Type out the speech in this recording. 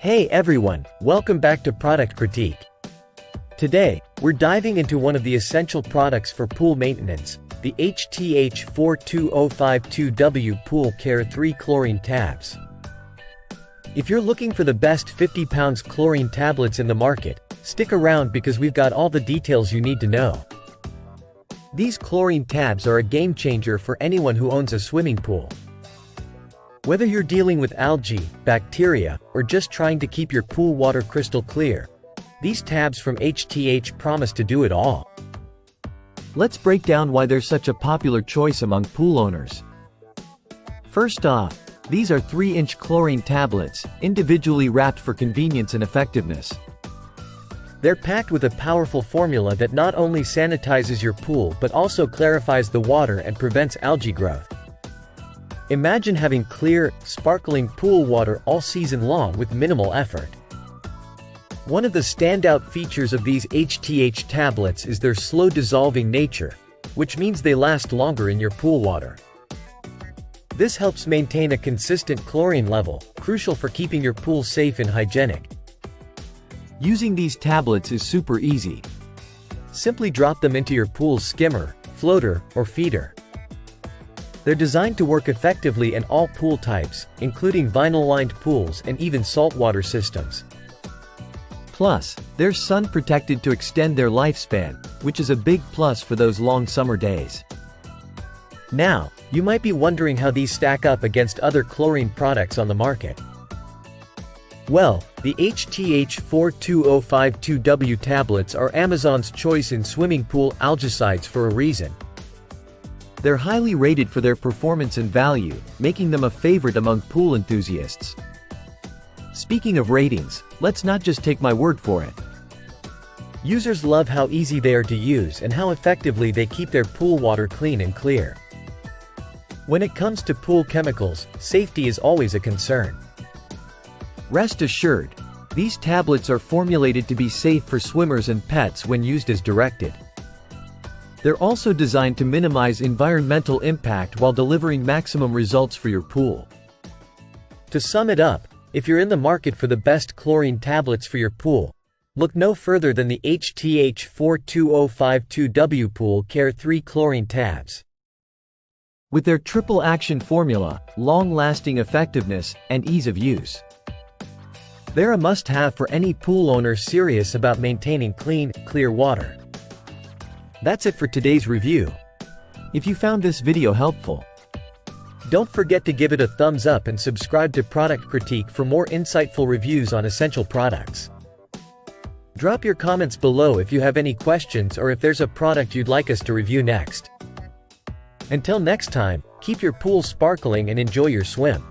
Hey everyone, welcome back to Product Critique. Today, we're diving into one of the essential products for pool maintenance, the HTH 42052W Pool Care 3 Chlorine Tabs. If you're looking for the best 50 pounds chlorine tablets in the market, stick around because we've got all the details you need to know. These chlorine tabs are a game changer for anyone who owns a swimming pool. Whether you're dealing with algae, bacteria, or just trying to keep your pool water crystal clear, these tabs from HTH promise to do it all. Let's break down why they're such a popular choice among pool owners. First off, these are 3-inch chlorine tablets, individually wrapped for convenience and effectiveness. They're packed with a powerful formula that not only sanitizes your pool but also clarifies the water and prevents algae growth. Imagine having clear, sparkling pool water all season long with minimal effort. One of the standout features of these HTH tablets is their slow-dissolving nature, which means they last longer in your pool water. This helps maintain a consistent chlorine level, crucial for keeping your pool safe and hygienic. Using these tablets is super easy. Simply drop them into your pool's skimmer, floater, or feeder. They're designed to work effectively in all pool types, including vinyl-lined pools and even saltwater systems. Plus, they're sun-protected to extend their lifespan, which is a big plus for those long summer days. Now, you might be wondering how these stack up against other chlorine products on the market. Well, the HTH 42052W tablets are Amazon's choice in swimming pool algicides for a reason. They're highly rated for their performance and value, making them a favorite among pool enthusiasts. Speaking of ratings, let's not just take my word for it. Users love how easy they are to use and how effectively they keep their pool water clean and clear. When it comes to pool chemicals, safety is always a concern. Rest assured, these tablets are formulated to be safe for swimmers and pets when used as directed. They're also designed to minimize environmental impact while delivering maximum results for your pool. To sum it up, if you're in the market for the best chlorine tablets for your pool, look no further than the HTH 42052W Pool Care 3 Chlorine Tabs. With their triple action formula, long-lasting effectiveness, and ease of use, they're a must-have for any pool owner serious about maintaining clean, clear water. That's it for today's review. If you found this video helpful, don't forget to give it a thumbs up and subscribe to Product Critique for more insightful reviews on essential products. Drop your comments below if you have any questions or if there's a product you'd like us to review next. Until next time, keep your pool sparkling and enjoy your swim.